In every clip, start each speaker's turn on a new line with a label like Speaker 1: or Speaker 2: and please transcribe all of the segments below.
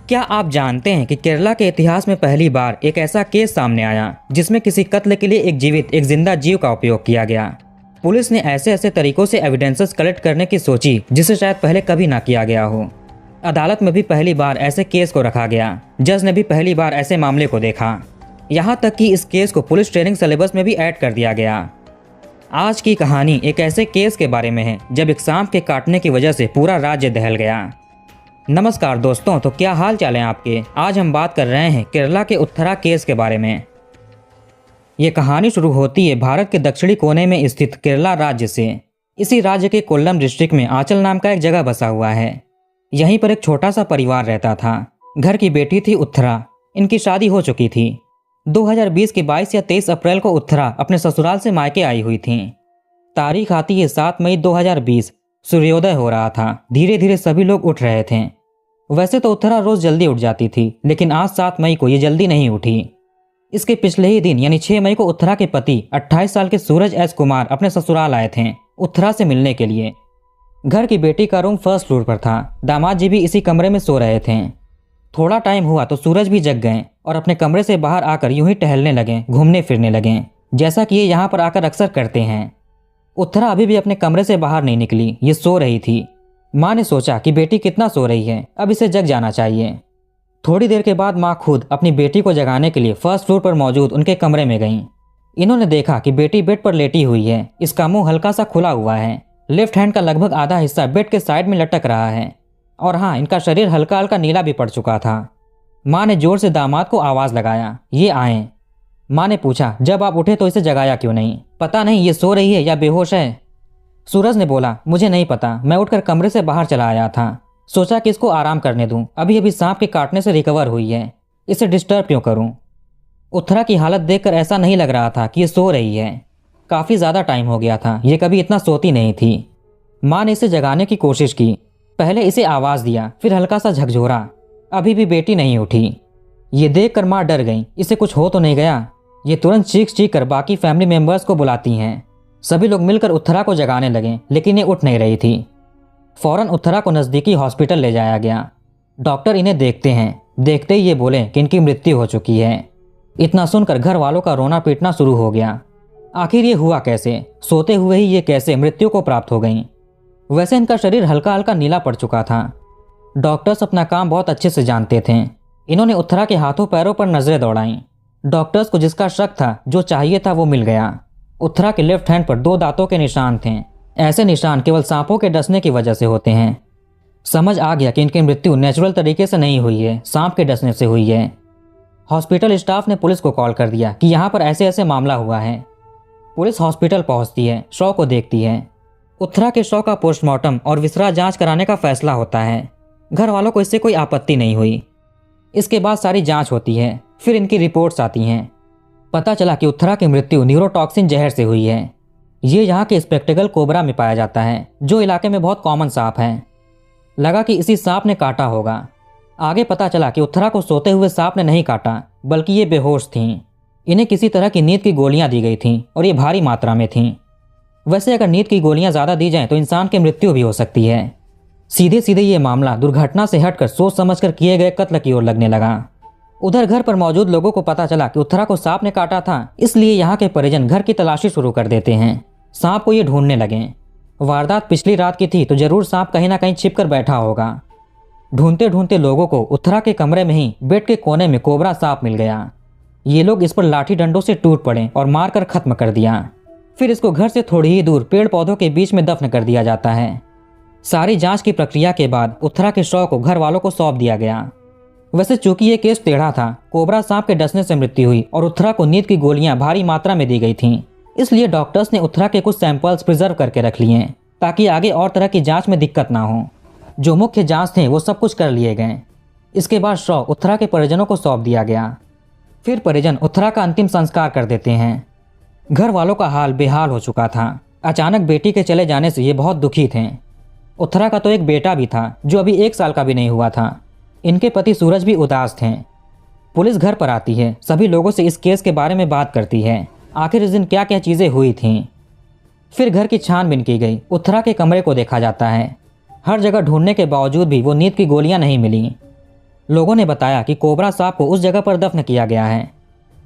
Speaker 1: क्या आप जानते हैं कि केरला के इतिहास में पहली बार एक ऐसा केस सामने आया जिसमें किसी कत्ल के लिए एक जिंदा जीव का उपयोग किया गया। पुलिस ने ऐसे ऐसे तरीकों से एविडेंसेस कलेक्ट करने की सोची जिसे शायद पहले कभी ना किया गया हो। अदालत में भी पहली बार ऐसे केस को रखा गया। जज ने भी पहली बार ऐसे मामले को देखा। यहाँ तक कि इस केस को पुलिस ट्रेनिंग सिलेबस में भी ऐड कर दिया गया। आज की कहानी एक ऐसे केस के बारे में है जब एक सांप के काटने की वजह से पूरा राज्य दहल गया। नमस्कार दोस्तों, तो क्या हाल चाल है आपके। आज हम बात कर रहे हैं केरला के उत्थरा केस के बारे में। ये कहानी शुरू होती है भारत के दक्षिणी कोने में स्थित केरला राज्य से। इसी राज्य के कोल्लम डिस्ट्रिक्ट में आंचल नाम का एक जगह बसा हुआ है। यहीं पर एक छोटा सा परिवार रहता था। घर की बेटी थी उत्थरा। इनकी शादी हो चुकी थी। 2020 के 22 या 23 अप्रैल को उत्थरा अपने ससुराल से मायके आई हुई थी। तारीख आती है 7 मई 2020। सूर्योदय हो रहा था। धीरे धीरे सभी लोग उठ रहे थे। वैसे तो उत्थरा रोज जल्दी उठ जाती थी, लेकिन आज 7 मई को ये जल्दी नहीं उठी। इसके पिछले ही दिन यानी 6 मई को उत्थरा के पति 28 साल के सूरज एस कुमार अपने ससुराल आए थे उत्थरा से मिलने के लिए। घर की बेटी का रूम फर्स्ट फ्लोर पर था। दामाद जी भी इसी कमरे में सो रहे थे। थोड़ा टाइम हुआ तो सूरज भी जग गए और अपने कमरे से बाहर आकर यूं ही टहलने लगे, घूमने फिरने लगे, जैसा कि ये यहाँ पर आकर अक्सर करते हैं। उत्थरा अभी भी अपने कमरे से बाहर नहीं निकली। ये सो रही थी। माँ ने सोचा कि बेटी कितना सो रही है, अब इसे जग जाना चाहिए। थोड़ी देर के बाद माँ खुद अपनी बेटी को जगाने के लिए फर्स्ट फ्लोर पर मौजूद उनके कमरे में गईं। इन्होंने देखा कि बेटी बेड पर लेटी हुई है। इसका मुंह हल्का सा खुला हुआ है। लेफ्ट हैंड का लगभग आधा हिस्सा बेड के साइड में लटक रहा है और हाँ, इनका शरीर हल्का हल्का नीला भी पड़ चुका था। माँ ने जोर से दामाद को आवाज लगाया, ये आए। माँ ने पूछा, जब आप उठे तो इसे जगाया क्यों नहीं? पता नहीं ये सो रही है या बेहोश है। सूरज ने बोला, मुझे नहीं पता, मैं उठकर कमरे से बाहर चला आया था। सोचा कि इसको आराम करने दूं। अभी अभी सांप के काटने से रिकवर हुई है, इसे डिस्टर्ब क्यों करूं? उत्थरा की हालत देखकर ऐसा नहीं लग रहा था कि ये सो रही है। काफी ज्यादा टाइम हो गया था, ये कभी इतना सोती नहीं थी। माँ ने इसे जगाने की कोशिश की। पहले इसे आवाज दिया, फिर हल्का सा झकझोरा। अभी भी बेटी नहीं उठी। ये देखकर माँ डर गई, इसे कुछ हो तो नहीं गया। ये तुरंत चीख कर बाकी फैमिली मेंबर्स को बुलाती हैं। सभी लोग मिलकर उत्थरा को जगाने लगे, लेकिन ये उठ नहीं रही थी। फौरन उत्थरा को नजदीकी हॉस्पिटल ले जाया गया। डॉक्टर इन्हें देखते हैं। देखते ही ये बोले कि इनकी मृत्यु हो चुकी है। इतना सुनकर घर वालों का रोना पीटना शुरू हो गया। आखिर ये हुआ कैसे? सोते हुए ही ये कैसे मृत्यु को प्राप्त हो गई? वैसे इनका शरीर हल्का हल्का नीला पड़ चुका था। डॉक्टर्स अपना काम बहुत अच्छे से जानते थे। इन्होंने उत्थरा के हाथों पैरों पर नजरें दौड़ाईं। डॉक्टर्स को जिसका शक था, जो चाहिए था, वो मिल गया। उत्थरा के लेफ्ट हैंड पर 2 दांतों के निशान थे। ऐसे निशान केवल सांपों के डसने की वजह से होते हैं। समझ आ गया कि इनकी मृत्यु नेचुरल तरीके से नहीं हुई है, सांप के डसने से हुई है। हॉस्पिटल स्टाफ ने पुलिस को कॉल कर दिया कि यहाँ पर ऐसे ऐसे मामला हुआ है। पुलिस हॉस्पिटल पहुंचती है, शव को देखती है। उत्थरा के शव का पोस्टमार्टम और विसरा जांच कराने का फैसला होता है। घर वालों को इससे कोई आपत्ति नहीं हुई। इसके बाद सारी जांच होती है, फिर इनकी रिपोर्ट्स आती हैं। पता चला कि उत्थरा की मृत्यु न्यूरोटॉक्सिन जहर से हुई है। ये यहाँ के स्पेक्टेकल कोबरा में पाया जाता है, जो इलाके में बहुत कॉमन सांप है। लगा कि इसी सांप ने काटा होगा। आगे पता चला कि उत्थरा को सोते हुए सांप ने नहीं काटा, बल्कि ये बेहोश थीं। इन्हें किसी तरह की नींद की गोलियां दी गई थीं और ये भारी मात्रा में थीं। वैसे अगर नींद की गोलियां ज़्यादा दी जाएं तो इंसान की मृत्यु भी हो सकती है। सीधे सीधे ये मामला दुर्घटना से हटकर सोच समझकर किए गए कत्ल की ओर लगने लगा। उधर घर पर मौजूद लोगों को पता चला कि उत्थरा को सांप ने काटा था, इसलिए यहाँ के परिजन घर की तलाशी शुरू कर देते हैं। सांप को ये ढूंढने लगे। वारदात पिछली रात की थी तो जरूर सांप कहीं ना कहीं छिप कर बैठा होगा। ढूंढते ढूंढते लोगों को उत्थरा के कमरे में ही बेड के कोने में कोबरा सांप मिल गया। ये लोग इस पर लाठी डंडों से टूट पड़े और मारकर खत्म कर दिया। फिर इसको घर से थोड़ी ही दूर पेड़ पौधों के बीच में दफन कर दिया जाता है। सारी जांच की प्रक्रिया के बाद उत्थरा के शव को घर वालों को सौंप दिया गया। वैसे चूंकि ये केस टेढ़ा था, कोबरा सांप के डसने से मृत्यु हुई और उत्थरा को नींद की गोलियां भारी मात्रा में दी गई थीं, इसलिए डॉक्टर्स ने उत्थरा के कुछ सैंपल्स प्रिजर्व करके रख लिए ताकि आगे और तरह की जांच में दिक्कत ना हो। जो मुख्य जांच थे वो सब कुछ कर लिए गए। इसके बाद शव उत्थरा के परिजनों को सौंप दिया गया। फिर परिजन उत्थरा का अंतिम संस्कार कर देते हैं। घर वालों का हाल बेहाल हो चुका था। अचानक बेटी के चले जाने से ये बहुत दुखी थे। उत्थरा का तो एक बेटा भी था जो अभी 1 साल का भी नहीं हुआ था। इनके पति सूरज भी उदास थे। पुलिस घर पर आती है, सभी लोगों से इस केस के बारे में बात करती है। आखिर इस दिन क्या क्या चीज़ें हुई थीं। फिर घर की छानबीन की गई। उत्थरा के कमरे को देखा जाता है। हर जगह ढूंढने के बावजूद भी वो नींद की गोलियां नहीं मिली। लोगों ने बताया कि कोबरा सांप को उस जगह पर दफन किया गया है।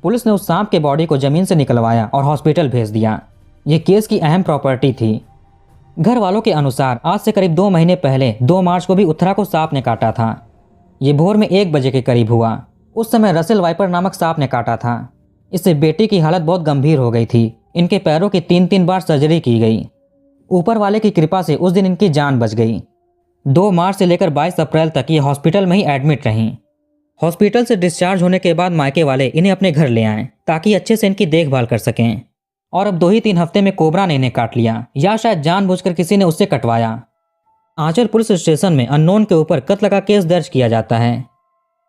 Speaker 1: पुलिस ने उस सांप के बॉडी को जमीन से निकलवाया और हॉस्पिटल भेज दिया। ये केस की अहम प्रॉपर्टी थी। घर वालों के अनुसार आज से करीब 2 महीने पहले 2 मार्च को भी उत्तरा को सांप ने काटा था। ये भोर में 1 बजे के करीब हुआ। उस समय रसेल वाइपर नामक सांप ने काटा था। इससे बेटी की हालत बहुत गंभीर हो गई थी। इनके पैरों की 3-3 बार सर्जरी की गई। ऊपर वाले की कृपा से उस दिन इनकी जान बच गई। 2 मार्च से लेकर 22 अप्रैल तक ये हॉस्पिटल में ही एडमिट रहीं। हॉस्पिटल से डिस्चार्ज होने के बाद मायके वाले इन्हें अपने घर ले आएं ताकि अच्छे से इनकी देखभाल कर सकें। और अब 2 ही 3 हफ्ते में कोबरा ने इन्हें काट लिया, या शायद जानबूझकर किसी ने उससे कटवाया। आंचल पुलिस स्टेशन में अननोन के ऊपर कत्ल का केस दर्ज किया जाता है।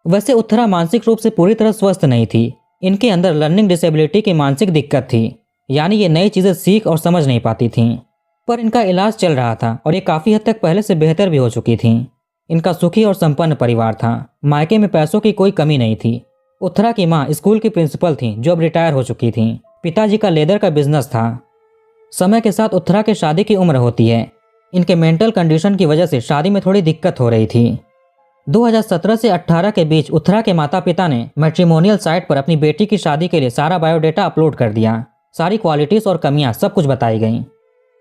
Speaker 1: वैसे उत्तरा मानसिक रूप से पूरी तरह स्वस्थ नहीं थी। इनके अंदर लर्निंग डिसेबिलिटी की मानसिक दिक्कत थी, यानी ये नई चीजें सीख और समझ नहीं पाती थीं। पर इनका इलाज चल रहा था और ये काफी हद तक पहले से बेहतर भी हो चुकी थीं। इनका सुखी और संपन्न परिवार था। मायके में पैसों की कोई कमी नहीं थी। उत्तरा की माँ स्कूल की प्रिंसिपल थीं जो अब रिटायर हो चुकी थीं। पिताजी का लेदर का बिजनेस था। समय के साथ उत्तरा के शादी की उम्र होती है। इनके मेंटल कंडीशन की वजह से शादी में थोड़ी दिक्कत हो रही थी। 2017 से 18 के बीच उत्तरा के माता पिता ने मैट्रिमोनियल साइट पर अपनी बेटी की शादी के लिए सारा बायोडेटा अपलोड कर दिया। सारी क्वालिटीज और कमियां सब कुछ बताई गईं।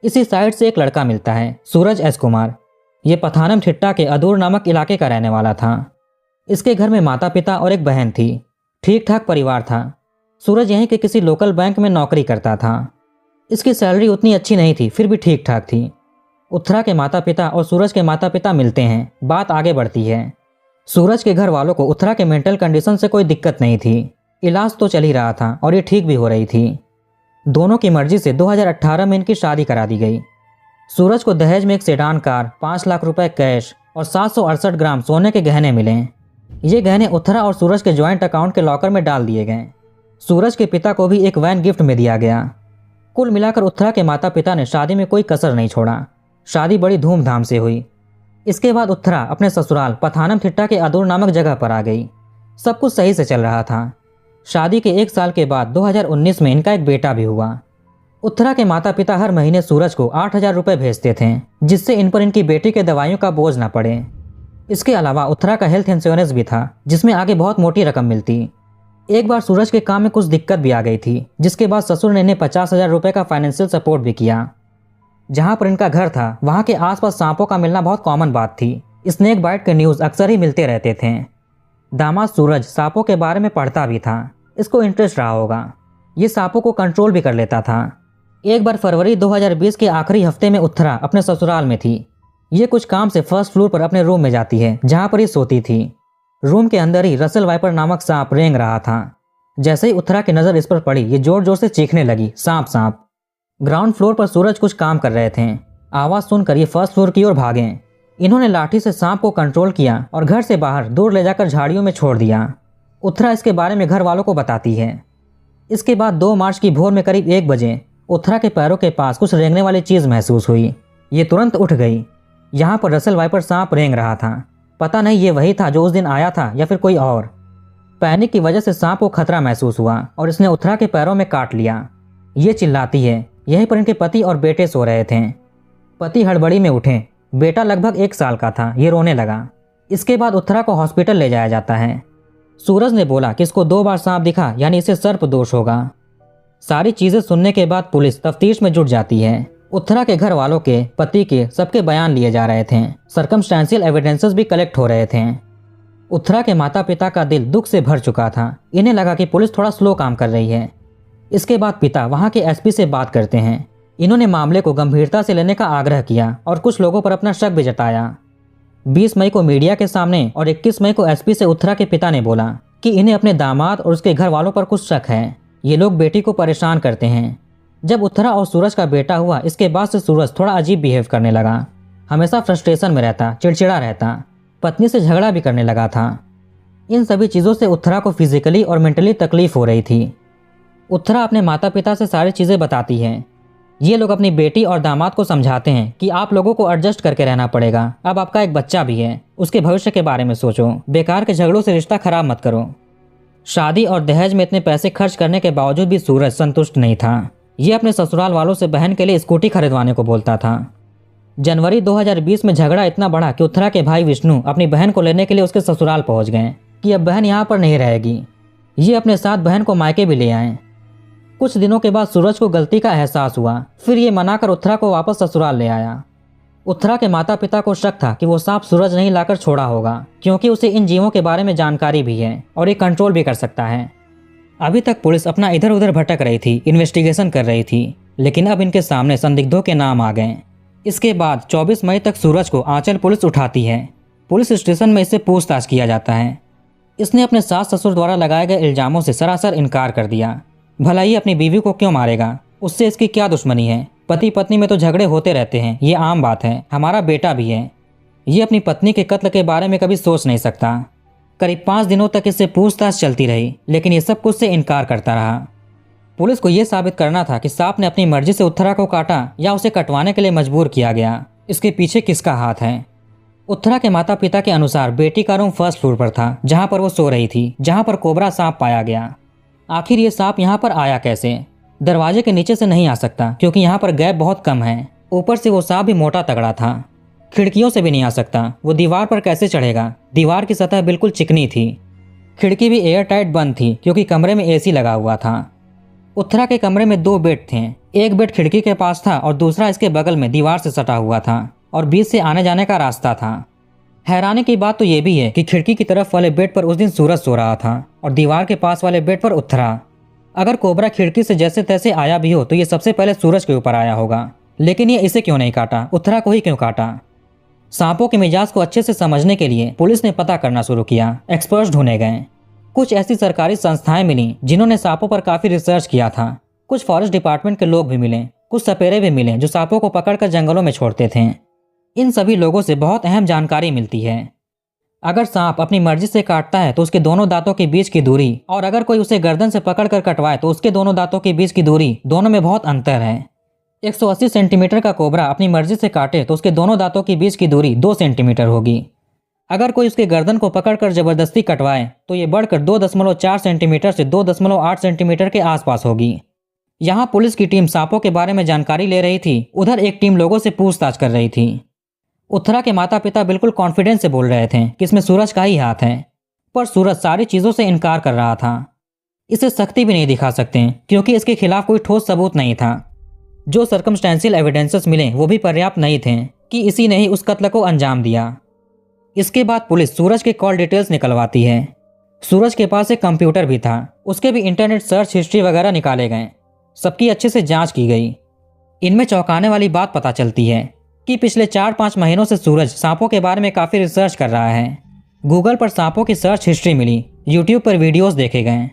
Speaker 1: इसी साइट से एक लड़का मिलता है, सूरज एस कुमार। ये पथानम ठिट्टा के अदूर नामक इलाके का रहने वाला था। इसके घर में माता पिता और एक बहन थी। ठीक ठाक परिवार था। सूरज यहीं के किसी लोकल बैंक में नौकरी करता था। इसकी सैलरी उतनी अच्छी नहीं थी, फिर भी ठीक ठाक थी। उत्तरा के माता पिता और सूरज के माता पिता मिलते हैं। बात आगे बढ़ती है। सूरज के घर वालों को उत्तरा के मेंटल कंडीशन से कोई दिक्कत नहीं थी। इलाज तो चल ही रहा था और ये ठीक भी हो रही थी। दोनों की मर्जी से 2018 में इनकी शादी करा दी गई। सूरज को दहेज में एक सेडान कार, 5 लाख रुपए कैश और 768 ग्राम सोने के गहने मिले। ये गहने उत्तरा और सूरज के ज्वाइंट अकाउंट के लॉकर में डाल दिए गए। सूरज के पिता को भी एक वैन गिफ्ट में दिया गया। कुल मिलाकर उत्तरा के माता पिता ने शादी में कोई कसर नहीं छोड़ा। शादी बड़ी धूमधाम से हुई। इसके बाद उत्तरा अपने ससुराल पथानम थिट्टा के अदूर नामक जगह पर आ गई। सब कुछ सही से चल रहा था। शादी के 1 साल के बाद 2019 में इनका एक बेटा भी हुआ। उत्तरा के माता पिता हर महीने सूरज को 8,000 रुपये भेजते थे, जिससे इन पर इनकी बेटी के दवाइयों का बोझ न पड़े। इसके अलावा उत्तरा का हेल्थ इंश्योरेंस भी था, जिसमें आगे बहुत मोटी रकम मिलती। एक बार सूरज के काम में कुछ दिक्कत भी आ गई थी, जिसके बाद ससुर ने इन्हें 50,000 रुपये का फाइनेंशियल सपोर्ट भी किया। जहां पर इनका घर था वहां के आसपास सांपों का मिलना बहुत कॉमन बात थी। स्नेक बाइट के न्यूज़ अक्सर ही मिलते रहते थे। दामाद सूरज सांपों के बारे में पढ़ता भी था। इसको इंटरेस्ट रहा होगा। ये सांपों को कंट्रोल भी कर लेता था। एक बार फरवरी 2020 के आखिरी हफ्ते में उत्तरा अपने ससुराल में थी। ये कुछ काम से फर्स्ट फ्लोर पर अपने रूम में जाती है, जहां पर ये सोती थी। रूम के अंदर ही रसेल वाइपर नामक सांप रेंग रहा था। जैसे ही उत्तरा की नज़र इस पर पड़ी, ये जोर जोर से चीखने लगी, सांप सांप। ग्राउंड फ्लोर पर सूरज कुछ काम कर रहे थे। आवाज़ सुनकर ये फर्स्ट फ्लोर की ओर भागे। इन्होंने लाठी से सांप को कंट्रोल किया और घर से बाहर दूर ले जाकर झाड़ियों में छोड़ दिया। उत्तरा इसके बारे में घर वालों को बताती है। इसके बाद 2 मार्च की भोर में करीब 1 बजे उत्तरा के पैरों के पास कुछ रेंगने वाली चीज़ महसूस हुई। ये तुरंत उठ गई। यहाँ पर रसेल वाइपर सांप रेंग रहा था। पता नहीं ये वही था जो उस दिन आया था या फिर कोई और। पैनिक की वजह से सांप को खतरा महसूस हुआ और इसने उत्तरा के पैरों में काट लिया। ये चिल्लाती है। यहीं पर इनके पति और बेटे सो रहे थे। पति हड़बड़ी में उठे। बेटा लगभग 1 साल का था। ये रोने लगा। इसके बाद उत्तरा को हॉस्पिटल ले जाया जाता है। सूरज ने बोला कि इसको 2 बार सांप दिखा, यानी इसे सर्प दोष होगा। सारी चीजें सुनने के बाद पुलिस तफ्तीश में जुट जाती है। उत्तरा के घर वालों के, पति के, सबके बयान लिए जा रहे थे। सर्कमस्टेंशियल एविडेंसेस भी कलेक्ट हो रहे थे। उत्तरा के माता पिता का दिल दुख से भर चुका था। इन्हें लगा कि पुलिस थोड़ा स्लो काम कर रही है। इसके बाद पिता वहां के एसपी से बात करते हैं। इन्होंने मामले को गंभीरता से लेने का आग्रह किया और कुछ लोगों पर अपना शक भी जताया। 20 मई को मीडिया के सामने और 21 मई को एसपी से उत्तरा के पिता ने बोला कि इन्हें अपने दामाद और उसके घर वालों पर कुछ शक है। ये लोग बेटी को परेशान करते हैं। जब उत्तरा और सूरज का बेटा हुआ, इसके बाद से सूरज थोड़ा अजीब बिहेव करने लगा। हमेशा फ्रस्ट्रेशन में रहता, चिड़चिड़ा रहता, पत्नी से झगड़ा भी करने लगा था। इन सभी चीज़ों से उत्तरा को फिजिकली और मेंटली तकलीफ हो रही थी। उत्तरा अपने माता पिता से सारी चीज़ें बताती है। ये लोग अपनी बेटी और दामाद को समझाते हैं कि आप लोगों को एडजस्ट करके रहना पड़ेगा। अब आपका एक बच्चा भी है, उसके भविष्य के बारे में सोचो। बेकार के झगड़ों से रिश्ता खराब मत करो। शादी और दहेज में इतने पैसे खर्च करने के बावजूद भी सूरज संतुष्ट नहीं था। ये अपने ससुराल वालों से बहन के लिए स्कूटी खरीदवाने को बोलता था। जनवरी 2020 में झगड़ा इतना बढ़ा कि उत्तरा के भाई विष्णु अपनी बहन को लेने के लिए उसके ससुराल पहुंच गए कि अब बहन यहाँ पर नहीं रहेगी। ये अपने साथ बहन को मायके भी ले आए। कुछ दिनों के बाद सूरज को गलती का एहसास हुआ, फिर ये मनाकर उत्तरा को वापस ससुराल ले आया। उत्तरा के माता पिता को शक था कि वो सांप सूरज नहीं लाकर छोड़ा होगा, क्योंकि उसे इन जीवों के बारे में जानकारी भी है और ये कंट्रोल भी कर सकता है। अभी तक पुलिस अपना इधर उधर भटक रही थी, इन्वेस्टिगेशन कर रही थी, लेकिन अब इनके सामने संदिग्धों के नाम आ गए। इसके बाद 24 मई तक सूरज को आंचल पुलिस उठाती है। पुलिस स्टेशन में इससे पूछताछ किया जाता है। इसने अपने सास ससुर द्वारा लगाए गए इल्जामों से सरासर इनकार कर दिया। भला ये अपनी बीवी को क्यों मारेगा, उससे इसकी क्या दुश्मनी है? पति पत्नी में तो झगड़े होते रहते हैं, ये आम बात है, हमारा बेटा भी है। ये अपनी पत्नी के कत्ल के बारे में कभी सोच नहीं सकता। करीब 5 दिनों तक इससे पूछताछ चलती रही, लेकिन ये सब कुछ से इनकार करता रहा। पुलिस को यह साबित करना था कि सांप ने अपनी मर्जी से उत्तरा को काटा या उसे कटवाने के लिए मजबूर किया गया। इसके पीछे किसका हाथ है? उत्तरा के माता पिता के अनुसार बेटी का रूम फर्स्ट फ्लोर पर था, जहां पर वो सो रही थी, जहां पर कोबरा सांप पाया गया। आखिर ये सांप यहाँ पर आया कैसे? दरवाजे के नीचे से नहीं आ सकता, क्योंकि यहाँ पर गैप बहुत कम है। ऊपर से वो सांप भी मोटा तगड़ा था। खिड़कियों से भी नहीं आ सकता, वो दीवार पर कैसे चढ़ेगा? दीवार की सतह बिल्कुल चिकनी थी। खिड़की भी एयर टाइट बंद थी, क्योंकि कमरे में एसी लगा हुआ था। उत्तरा के कमरे में 2 बेड थे। एक बेड खिड़की के पास था और दूसरा इसके बगल में दीवार से सटा हुआ था और बीच से आने जाने का रास्ता था। हैरानी की बात तो ये भी है कि खिड़की की तरफ वाले बेड पर उस दिन सूरज सो रहा था और दीवार के पास वाले बेड पर उत्तरा। अगर कोबरा खिड़की से जैसे तैसे आया भी हो तो ये सबसे पहले सूरज के ऊपर आया होगा, लेकिन ये इसे क्यों नहीं काटा? उत्तरा को ही क्यों काटा? सांपों के मिजाज को अच्छे से समझने के लिए पुलिस ने पता करना शुरू किया। एक्सपर्ट्स ढूंढे गए। कुछ ऐसी सरकारी संस्थाएं मिली जिन्होंने सांपों पर काफी रिसर्च किया था। कुछ फॉरेस्ट डिपार्टमेंट के लोग भी मिले, कुछ सपेरे भी मिले जो सांपों को पकड़कर जंगलों में छोड़ते थे। इन सभी लोगों से बहुत अहम जानकारी मिलती है। अगर सांप अपनी मर्जी से काटता है तो उसके दोनों दांतों के बीच की दूरी, और अगर कोई उसे गर्दन से पकड़कर कटवाए तो उसके दोनों दांतों के बीच की दूरी, दोनों में बहुत अंतर है। 180 सेंटीमीटर का कोबरा अपनी मर्जी से काटे तो उसके दोनों दांतों के बीच की दूरी 2 सेंटीमीटर होगी। अगर कोई उसके गर्दन को पकड़कर जबरदस्ती कटवाए तो ये बढ़कर 2.4 सेंटीमीटर से 2.8 सेंटीमीटर के आसपास होगी। यहाँ पुलिस की टीम सांपों के बारे में जानकारी ले रही थी, उधर एक टीम लोगों से पूछताछ कर रही थी। उत्तरा के माता पिता बिल्कुल कॉन्फिडेंस से बोल रहे थे कि इसमें सूरज का ही हाथ है, पर सूरज सारी चीजों से इनकार कर रहा था। इसे सख्ती भी नहीं दिखा सकते क्योंकि इसके खिलाफ कोई ठोस सबूत नहीं था। जो सर्कमस्टेंशियल एविडेंसेस मिले वो भी पर्याप्त नहीं थे कि इसी ने ही उस कत्ल को अंजाम दिया। इसके बाद पुलिस सूरज के कॉल डिटेल्स निकलवाती है। सूरज के पास एक कंप्यूटर भी था, उसके भी इंटरनेट सर्च हिस्ट्री वगैरह निकाले गए। सबकी अच्छे से जांच की गई। इनमें चौंकाने वाली बात पता चलती है कि पिछले 4-5 महीनों से सूरज सांपों के बारे में काफ़ी रिसर्च कर रहा है। गूगल पर सांपों की सर्च हिस्ट्री मिली, यूट्यूब पर वीडियोस देखे गए।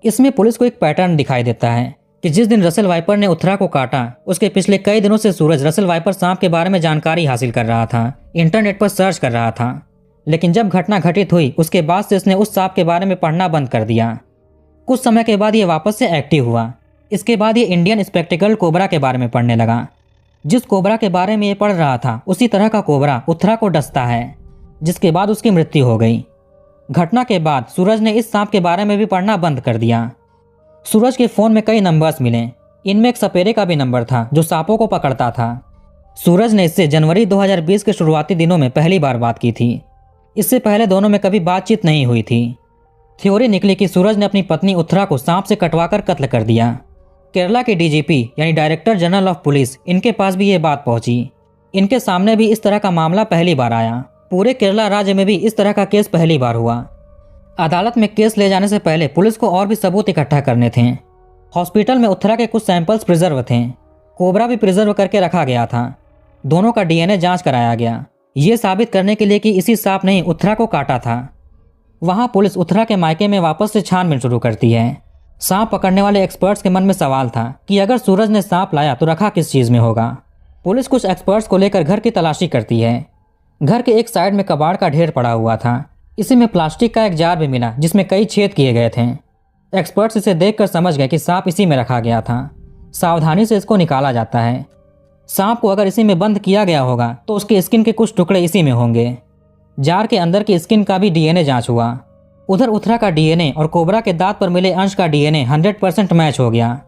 Speaker 1: इसमें पुलिस को एक पैटर्न दिखाई देता है कि जिस दिन रसेल वाइपर ने उत्तरा को काटा, उसके पिछले कई दिनों से सूरज रसेल वाइपर सांप के बारे में जानकारी हासिल कर रहा था, इंटरनेट पर सर्च कर रहा था। लेकिन जब घटना घटित हुई उसके बाद से उसने उस सांप के बारे में पढ़ना बंद कर दिया। कुछ समय के बाद ये वापस से एक्टिव हुआ। इसके बाद ये इंडियन स्पेक्टिकल कोबरा के बारे में पढ़ने लगा। जिस कोबरा के बारे में ये पढ़ रहा था उसी तरह का कोबरा उत्तरा को डसता है, जिसके बाद उसकी मृत्यु हो गई। घटना के बाद सूरज ने इस सांप के बारे में भी पढ़ना बंद कर दिया। सूरज के फोन में कई नंबर्स मिले, इनमें एक सपेरे का भी नंबर था जो सांपों को पकड़ता था। सूरज ने इससे जनवरी 2020 के शुरुआती दिनों में पहली बार बात की थी। इससे पहले दोनों में कभी बातचीत नहीं हुई थी। थ्योरी निकली कि सूरज ने अपनी पत्नी उत्तरा को सांप से कटवाकर कत्ल कर दिया। केरला के डीजीपी यानी डायरेक्टर जनरल ऑफ पुलिस, इनके पास भी ये बात पहुंची। इनके सामने भी इस तरह का मामला पहली बार आया। पूरे केरला राज्य में भी इस तरह का केस पहली बार हुआ। अदालत में केस ले जाने से पहले पुलिस को और भी सबूत इकट्ठा करने थे। हॉस्पिटल में उत्तरा के कुछ सैंपल्स प्रिजर्व थे, कोबरा भी प्रिजर्व करके रखा गया था। दोनों का डीएनए जांच कराया गया, ये साबित करने के लिए कि इसी सांप ने उत्तरा को काटा था। वहां पुलिस उत्तरा के मायके में वापस से छानबीन शुरू करती है। सांप पकड़ने वाले एक्सपर्ट्स के मन में सवाल था कि अगर सूरज ने सांप लाया तो रखा किस चीज में होगा। पुलिस कुछ एक्सपर्ट्स को लेकर घर की तलाशी करती है। घर के एक साइड में कबाड़ का ढेर पड़ा हुआ था। इसी में प्लास्टिक का एक जार भी मिला जिसमें कई छेद किए गए थे। एक्सपर्ट्स इसे देखकर समझ गए कि सांप इसी में रखा गया था। सावधानी से इसको निकाला जाता है। सांप को अगर इसी में बंद किया गया होगा तो उसके स्किन के कुछ टुकड़े इसी में होंगे। जार के अंदर की स्किन का भी डीएनए जांच हुआ। उधर उत्तरा का डीएनए और कोबरा के दांत पर मिले अंश का डीएनए 100% मैच हो गया।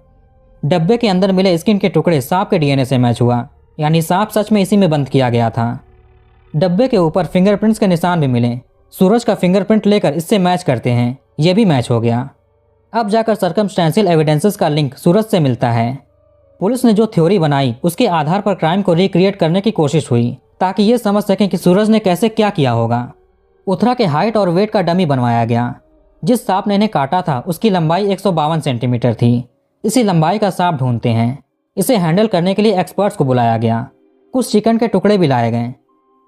Speaker 1: डब्बे के अंदर मिले स्किन के टुकड़े सांप के डीएनए से मैच हुआ। यानी सांप सच में इसी में बंद किया गया था। डब्बे के ऊपर फिंगरप्रिंट्स के निशान भी मिले। सूरज का फिंगरप्रिंट लेकर इससे मैच करते हैं, यह भी मैच हो गया। अब जाकर सर्कमस्टेंशियल एविडेंसेस का लिंक सूरज से मिलता है। पुलिस ने जो थ्योरी बनाई उसके आधार पर क्राइम को रिक्रिएट करने की कोशिश हुई ताकि ये समझ सकें कि सूरज ने कैसे क्या किया होगा। उत्तरा के हाइट और वेट का डमी बनवाया गया। जिस सांप ने इन्हें काटा था उसकी लंबाई 152 सेंटीमीटर थी। इसी लंबाई का सांप ढूंढते हैं। इसे हैंडल करने के लिए एक्सपर्ट्स को बुलाया गया। कुछ चिकन के टुकड़े भी लाए गए।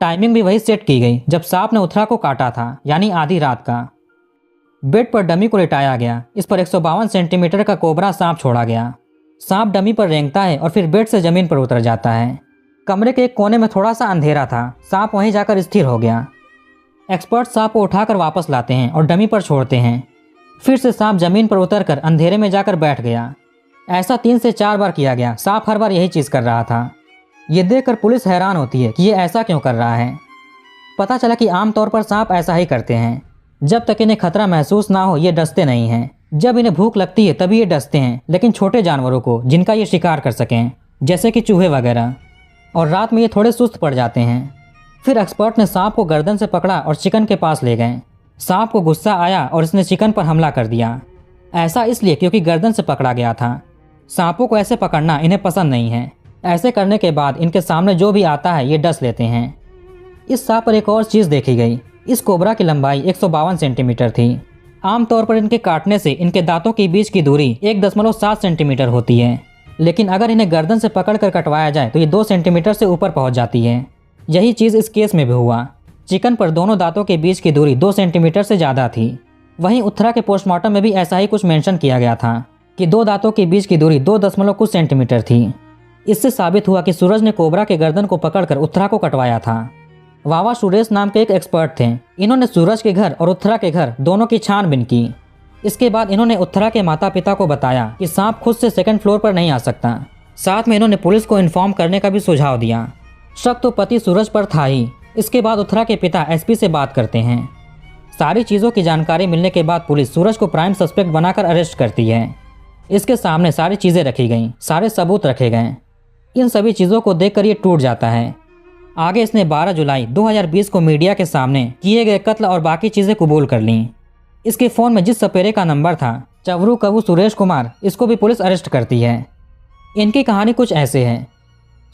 Speaker 1: टाइमिंग भी वही सेट की गई जब सांप ने उत्तरा को काटा था, यानी आधी रात का। बेड पर डमी को लेटाया गया। इस पर 152 सेंटीमीटर का कोबरा सांप छोड़ा गया। सांप डमी पर रेंगता है और फिर बेड से जमीन पर उतर जाता है। कमरे के एक कोने में थोड़ा सा अंधेरा था। सांप वहीं जाकर स्थिर हो गया। एक्सपर्ट सांप को उठाकर वापस लाते हैं और डमी पर छोड़ते हैं। फिर से सांप जमीन पर उतरकर अंधेरे में जाकर बैठ गया। ऐसा 3 से 4 बार किया गया। सांप हर बार यही चीज़ कर रहा था। ये देखकर पुलिस हैरान होती है कि ये ऐसा क्यों कर रहा है। पता चला कि आमतौर पर सांप ऐसा ही करते हैं। जब तक इन्हें खतरा महसूस ना हो ये डसते नहीं हैं। जब इन्हें भूख लगती है तभी ये डसते हैं, लेकिन छोटे जानवरों को जिनका ये शिकार कर सकें, जैसे कि चूहे वगैरह। और रात में ये थोड़े सुस्त पड़ जाते हैं। फिर एक्सपर्ट ने सांप को गर्दन से पकड़ा और चिकन के पास ले गए। सांप को गुस्सा आया और इसने चिकन पर हमला कर दिया। ऐसा इसलिए क्योंकि गर्दन से पकड़ा गया था। सांपों को ऐसे पकड़ना इन्हें पसंद नहीं है। ऐसे करने के बाद इनके सामने जो भी आता है ये डस लेते हैं। इस सांप पर एक और चीज़ देखी गई। इस कोबरा की लंबाई 152 सेंटीमीटर थी। आमतौर पर इनके काटने से इनके दांतों के बीच की दूरी 1.7 सेंटीमीटर होती है, लेकिन अगर इन्हें गर्दन से पकड़कर कटवाया जाए तो ये 2 सेंटीमीटर से ऊपर पहुंच जाती है। यही चीज़ इस केस में भी हुआ। चिकन पर दोनों दांतों के बीच की दूरी 2 सेंटीमीटर से ज़्यादा थी। वहीं उत्तरा के पोस्टमार्टम में भी ऐसा ही कुछ मेंशन किया गया था कि 2 दांतों के बीच की दूरी 2 कुछ सेंटीमीटर थी। इससे साबित हुआ कि सूरज ने कोबरा के गर्दन को पकड़कर उत्तरा को कटवाया था। वावा सुरेश नाम के एक एक्सपर्ट थे। इन्होंने सूरज के घर और उत्तरा के घर दोनों की छानबीन की। इसके बाद इन्होंने उत्तरा के माता पिता को बताया कि सांप खुद से 2nd फ्लोर पर नहीं आ सकता। साथ में इन्होंने पुलिस को इन्फॉर्म करने का भी सुझाव दिया। शक तो पति सूरज पर था ही। इसके बाद उत्तरा के पिता एसपी से बात करते हैं। सारी चीज़ों की जानकारी मिलने के बाद पुलिस सूरज को प्राइम सस्पेक्ट बनाकर अरेस्ट करती है। इसके सामने सारी चीज़ें रखी गईं, सारे सबूत रखे गए। इन सभी चीज़ों को देखकर ये टूट जाता है। आगे इसने 12 जुलाई 2020 को मीडिया के सामने किए गए कत्ल और बाकी चीज़ें कबूल कर लीं। इसके फ़ोन में जिस सपेरे का नंबर था चवरू कबू सुरेश कुमार, इसको भी पुलिस अरेस्ट करती है। इनकी कहानी कुछ ऐसे है।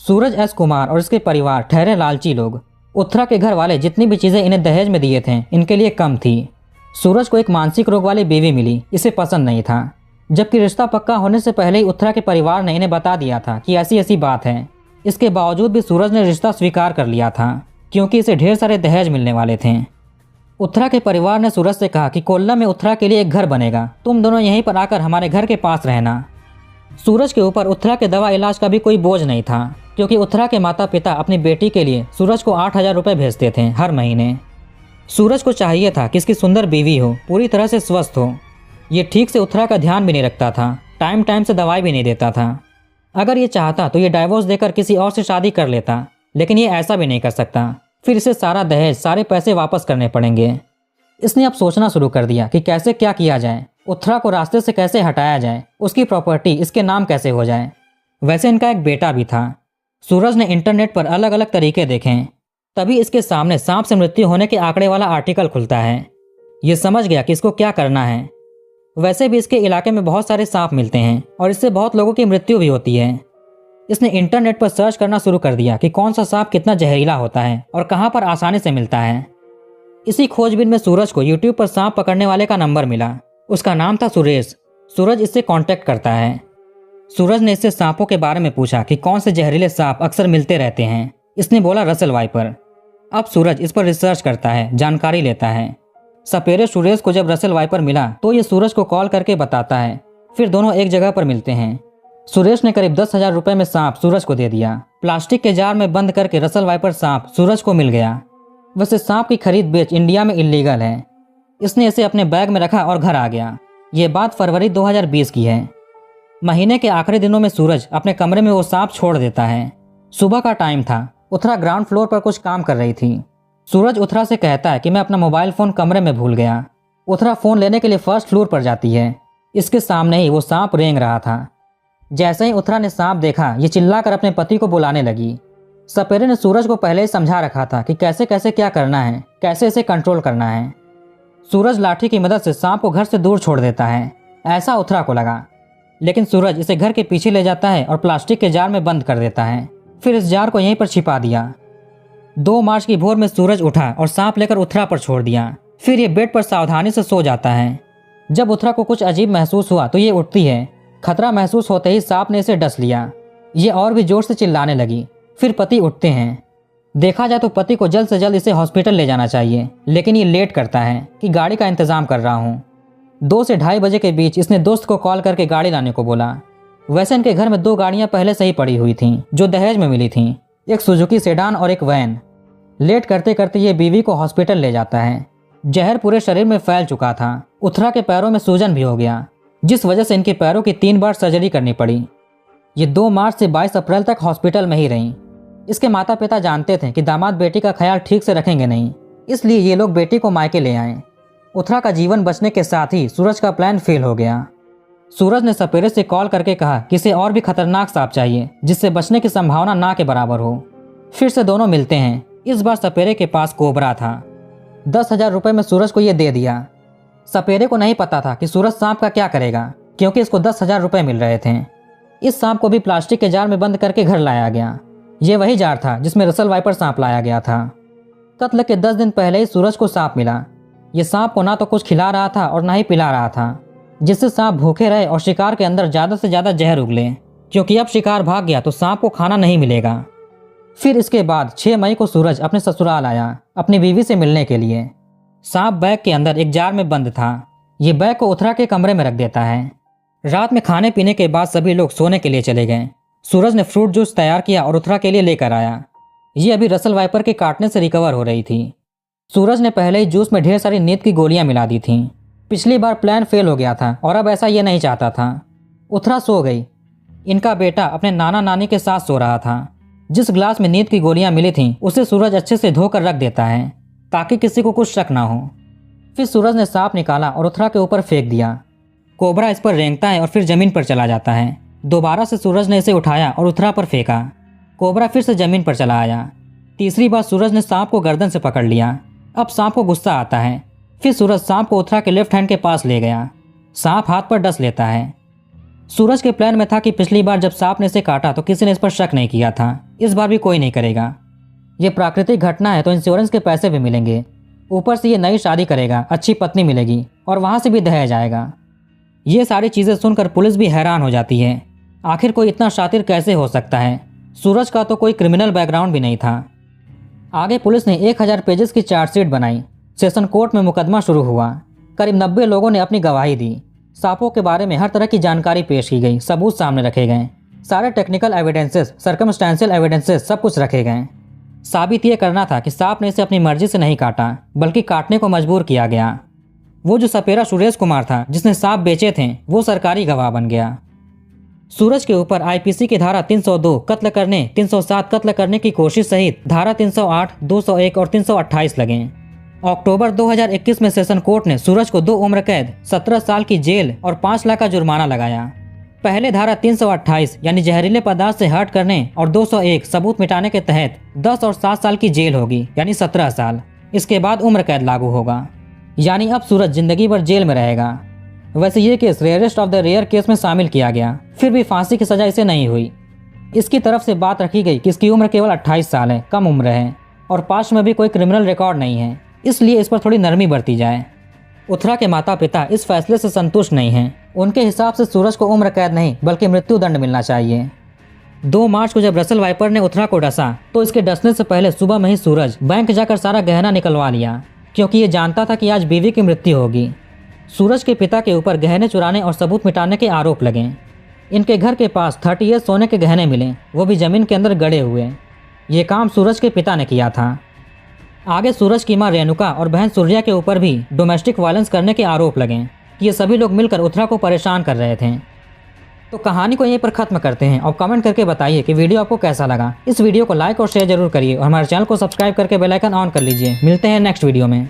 Speaker 1: सूरज एस कुमार और इसके परिवार ठहरे लालची लोग। उत्तरा के घर वाले जितनी भी चीज़ें इन्हें दहेज में दिए थे इनके लिए कम थी। सूरज को एक मानसिक रोग वाली बीवी मिली, इसे पसंद नहीं था। जबकि रिश्ता पक्का होने से पहले ही उत्तरा के परिवार ने इन्हें बता दिया था कि ऐसी ऐसी बात है। इसके बावजूद भी सूरज ने रिश्ता स्वीकार कर लिया था क्योंकि इसे ढेर सारे दहेज मिलने वाले थे। उत्तरा के परिवार ने सूरज से कहा कि कोल्लम में उत्तरा के लिए एक घर बनेगा, तुम दोनों यहीं पर आकर हमारे घर के पास रहना। सूरज के ऊपर उत्तरा के दवा इलाज का भी कोई बोझ नहीं था क्योंकि उत्तरा के माता पिता अपनी बेटी के लिए सूरज को 8,000 रुपये भेजते थे हर महीने। सूरज को चाहिए था कि इसकी सुंदर बीवी हो, पूरी तरह से स्वस्थ हो। ये ठीक से उत्तरा का ध्यान भी नहीं रखता था, टाइम टाइम से दवाई भी नहीं देता था। अगर ये चाहता तो ये डाइवोर्स देकर किसी और से शादी कर लेता, लेकिन ये ऐसा भी नहीं कर सकता। फिर इसे सारा दहेज, सारे पैसे वापस करने पड़ेंगे। इसने अब सोचना शुरू कर दिया कि कैसे क्या किया जाए, उत्तरा को रास्ते से कैसे हटाया जाए, उसकी प्रॉपर्टी इसके नाम कैसे हो जाए। वैसे इनका एक बेटा भी था। सूरज ने इंटरनेट पर अलग अलग तरीके देखे। तभी इसके सामने सांप से मृत्यु होने के आंकड़े वाला आर्टिकल खुलता है। ये समझ गया कि इसको क्या करना है। वैसे भी इसके इलाके में बहुत सारे सांप मिलते हैं और इससे बहुत लोगों की मृत्यु भी होती है। इसने इंटरनेट पर सर्च करना शुरू कर दिया कि कौन सा सांप कितना जहरीला होता है और कहाँ पर आसानी से मिलता है। इसी खोजबीन में सूरज को यूट्यूब पर सांप पकड़ने वाले का नंबर मिला। उसका नाम था सुरेश। सूरज इससे कांटेक्ट करता है। सूरज ने इससे सांपों के बारे में पूछा कि कौन से जहरीले सांप अक्सर मिलते रहते हैं। इसने बोला रसल वाइपर। अब सूरज इस पर रिसर्च करता है, जानकारी लेता है। सपेरे सुरेश को जब रसल वाइपर मिला तो ये सूरज को कॉल करके बताता है। फिर दोनों एक जगह पर मिलते हैं। सुरेश ने करीब 10,000 रुपये में सांप सूरज को दे दिया। प्लास्टिक के जार में बंद करके रसल वाइपर सांप सूरज को मिल गया। वैसे सांप की खरीद बेच इंडिया में इलीगल है। इसने इसे अपने बैग में रखा और घर आ गया। ये बात फरवरी 2020 की है। महीने के आखिरी दिनों में सूरज अपने कमरे में वो सांप छोड़ देता है। सुबह का टाइम था। उत्तरा ग्राउंड फ्लोर पर कुछ काम कर रही थी। सूरज उत्तरा से कहता है कि मैं अपना मोबाइल फ़ोन कमरे में भूल गया। उत्तरा फ़ोन लेने के लिए फर्स्ट फ्लोर पर जाती है। इसके सामने ही वो सांप रेंग रहा था। जैसे ही उत्तरा ने सांप देखा ये चिल्लाकर अपने पति को बुलाने लगी। सपेरे ने सूरज को पहले ही समझा रखा था कि कैसे कैसे क्या करना है, कैसे इसे कंट्रोल करना है। सूरज लाठी की मदद से सांप को घर से दूर छोड़ देता है, ऐसा उथरा को लगा। लेकिन सूरज इसे घर के पीछे ले जाता है और प्लास्टिक के जार में बंद कर देता है। फिर इस जार को यहीं पर छिपा दिया। 2 मार्च की भोर में सूरज उठा और सांप लेकर उथरा पर छोड़ दिया। फिर ये बेड पर सावधानी से सो जाता है। जब उथरा को कुछ अजीब महसूस हुआ तो ये उठती है। खतरा महसूस होते ही सांप ने इसे डस लिया। ये और भी जोर से चिल्लाने लगी। फिर पति उठते हैं। देखा जाए तो पति को जल्द से जल्द इसे हॉस्पिटल ले जाना चाहिए, लेकिन ये लेट करता है कि गाड़ी का इंतजाम कर रहा हूँ। 2 से 2:30 बजे के बीच इसने दोस्त को कॉल करके गाड़ी लाने को बोला। वैसे इनके घर में 2 गाड़ियां पहले से ही पड़ी हुई थीं, जो दहेज में मिली थीं, एक सुजुकी सेडान और एक वैन। लेट करते करते ये बीवी को हॉस्पिटल ले जाता है। जहर पूरे शरीर में फैल चुका था। उथरा के पैरों में सूजन भी हो गया, जिस वजह से इनके पैरों की 3 बार सर्जरी करनी पड़ी। ये 2 मार्च से 22 अप्रैल तक हॉस्पिटल में ही रहीं। इसके माता पिता जानते थे कि दामाद बेटी का ख्याल ठीक से रखेंगे नहीं, इसलिए ये लोग बेटी को मायके ले आए। उथरा का जीवन बचने के साथ ही सूरज का प्लान फेल हो गया। सूरज ने सपेरे से कॉल करके कहा कि इसे और भी खतरनाक सांप चाहिए, जिससे बचने की संभावना ना के बराबर हो। फिर से दोनों मिलते हैं। इस बार सपेरे के पास कोबरा था। 10,000 रुपये में सूरज को यह दे दिया। सपेरे को नहीं पता था कि सूरज सांप का क्या करेगा, क्योंकि इसको 10,000 रुपये मिल रहे थे। इस सांप को भी प्लास्टिक के जार में बंद करके घर लाया गया। ये वही जार था जिसमें रसल वाइपर सांप लाया गया था। कत्ल के 10 दिन पहले ही सूरज को सांप मिला। ये सांप को ना तो कुछ खिला रहा था और ना ही पिला रहा था, जिससे सांप भूखे रहे और शिकार के अंदर ज़्यादा से ज़्यादा जहर उगले, क्योंकि अब शिकार भाग गया तो सांप को खाना नहीं मिलेगा। फिर इसके बाद 6 मई को सूरज अपने ससुराल आया अपनी बीवी से मिलने के लिए। सांप बैग के अंदर एक जार में बंद था। ये बैग को उथरा के कमरे में रख देता है। रात में खाने पीने के बाद सभी लोग सोने के लिए चले गए। सूरज ने फ्रूट जूस तैयार किया और उथरा के लिए लेकर आया। ये अभी रसल वाइपर के काटने से रिकवर हो रही थी। सूरज ने पहले ही जूस में ढेर सारी नींद की गोलियां मिला दी थीं। पिछली बार प्लान फेल हो गया था और अब ऐसा ये नहीं चाहता था। उथरा सो गई। इनका बेटा अपने नाना नानी के साथ सो रहा था। जिस ग्लास में नींद की गोलियां मिली थीं उसे सूरज अच्छे से धोकर रख देता है, ताकि किसी को कुछ शक ना हो। फिर सूरज ने सांप निकाला और उथरा के ऊपर फेंक दिया। कोबरा इस पर रेंगता है और फिर जमीन पर चला जाता है। दोबारा से सूरज ने इसे उठाया और उथरा पर फेंका। कोबरा फिर से जमीन पर चला आया। तीसरी बार सूरज ने सांप को गर्दन से पकड़ लिया। अब सांप को गुस्सा आता है। फिर सूरज सांप को उथरा के लेफ्ट हैंड के पास ले गया। सांप हाथ पर डस लेता है। सूरज के प्लान में था कि पिछली बार जब सांप ने इसे काटा तो किसी ने इस पर शक नहीं किया था, इस बार भी कोई नहीं करेगा। ये प्राकृतिक घटना है तो इंश्योरेंस के पैसे भी मिलेंगे। ऊपर से ये नई शादी करेगा, अच्छी पत्नी मिलेगी और वहां से भी दहेज आएगा। ये सारी चीजें सुनकर पुलिस भी हैरान हो जाती है। आखिर कोई इतना शातिर कैसे हो सकता है? सूरज का तो कोई क्रिमिनल बैकग्राउंड भी नहीं था। आगे पुलिस ने 1000 पेजेस की चार्जशीट बनाई। सेशन कोर्ट में मुकदमा शुरू हुआ। करीब 90 लोगों ने अपनी गवाही दी। सांपों के बारे में हर तरह की जानकारी पेश की गई, सबूत सामने रखे गए। सारे टेक्निकल एविडेंसेस, सर्कमस्टेंशियल एविडेंसेस सब कुछ रखे गए। साबित ये करना था कि सांप ने इसे अपनी मर्जी से नहीं काटा, बल्कि काटने को मजबूर किया गया। वो जो सपेरा सुरेश कुमार था जिसने सांप बेचे थे, वो सरकारी गवाह बन गया। सूरज के ऊपर आईपीसी की धारा 302 कत्ल करने, 307 कत्ल करने की कोशिश सहित धारा 308, 201 और 328 लगे। अक्टूबर 2021 में सेशन कोर्ट ने सूरज को 2 उम्र कैद, 17 साल की जेल और 5 लाख का जुर्माना लगाया। पहले धारा 328 यानी जहरीले पदार्थ से हर्ट करने और 201 सबूत मिटाने के तहत 10 और 7 साल की जेल होगी, यानी 17 साल। इसके बाद उम्र कैद लागू होगा, यानी अब सूरज जिंदगी भर जेल में रहेगा। वैसे ये case rarest of the rare case में शामिल किया गया, फिर भी फांसी की सजा इसे नहीं हुई। इसकी तरफ से बात रखी गई कि इसकी उम्र केवल 28 साल है, कम उम्र है और पास्ट में भी कोई क्रिमिनल रिकॉर्ड नहीं है, इसलिए इस पर थोड़ी नरमी बरती जाए। उथरा के माता पिता इस फैसले से संतुष्ट नहीं हैं। उनके हिसाब से सूरज को उम्र कैद नहीं बल्कि मृत्यु दंड मिलना चाहिए। 2 मार्च को जब रसल वाइपर ने उथरा को डसा तो इसके डसने से पहले सुबह में ही सूरज बैंक जाकर सारा गहना निकलवा लिया, क्योंकि ये जानता था कि आज बीवी की मृत्यु होगी। सूरज के पिता के ऊपर गहने चुराने और सबूत मिटाने के आरोप लगे। इनके घर के पास 30 सोने के गहने मिले, वो भी जमीन के अंदर गड़े हुए। ये काम सूरज के पिता ने किया था। आगे सूरज की मां रेणुका और बहन सूर्या के ऊपर भी डोमेस्टिक वायलेंस करने के आरोप लगे कि ये सभी लोग मिलकर उथरा को परेशान कर रहे थे। तो कहानी को यहीं पर खत्म करते हैं और कमेंट करके बताइए कि वीडियो आपको कैसा लगा। इस वीडियो को लाइक और शेयर जरूर करिए और हमारे चैनल को सब्सक्राइब करके बेल आइकन ऑन कर लीजिए। मिलते हैं नेक्स्ट वीडियो में।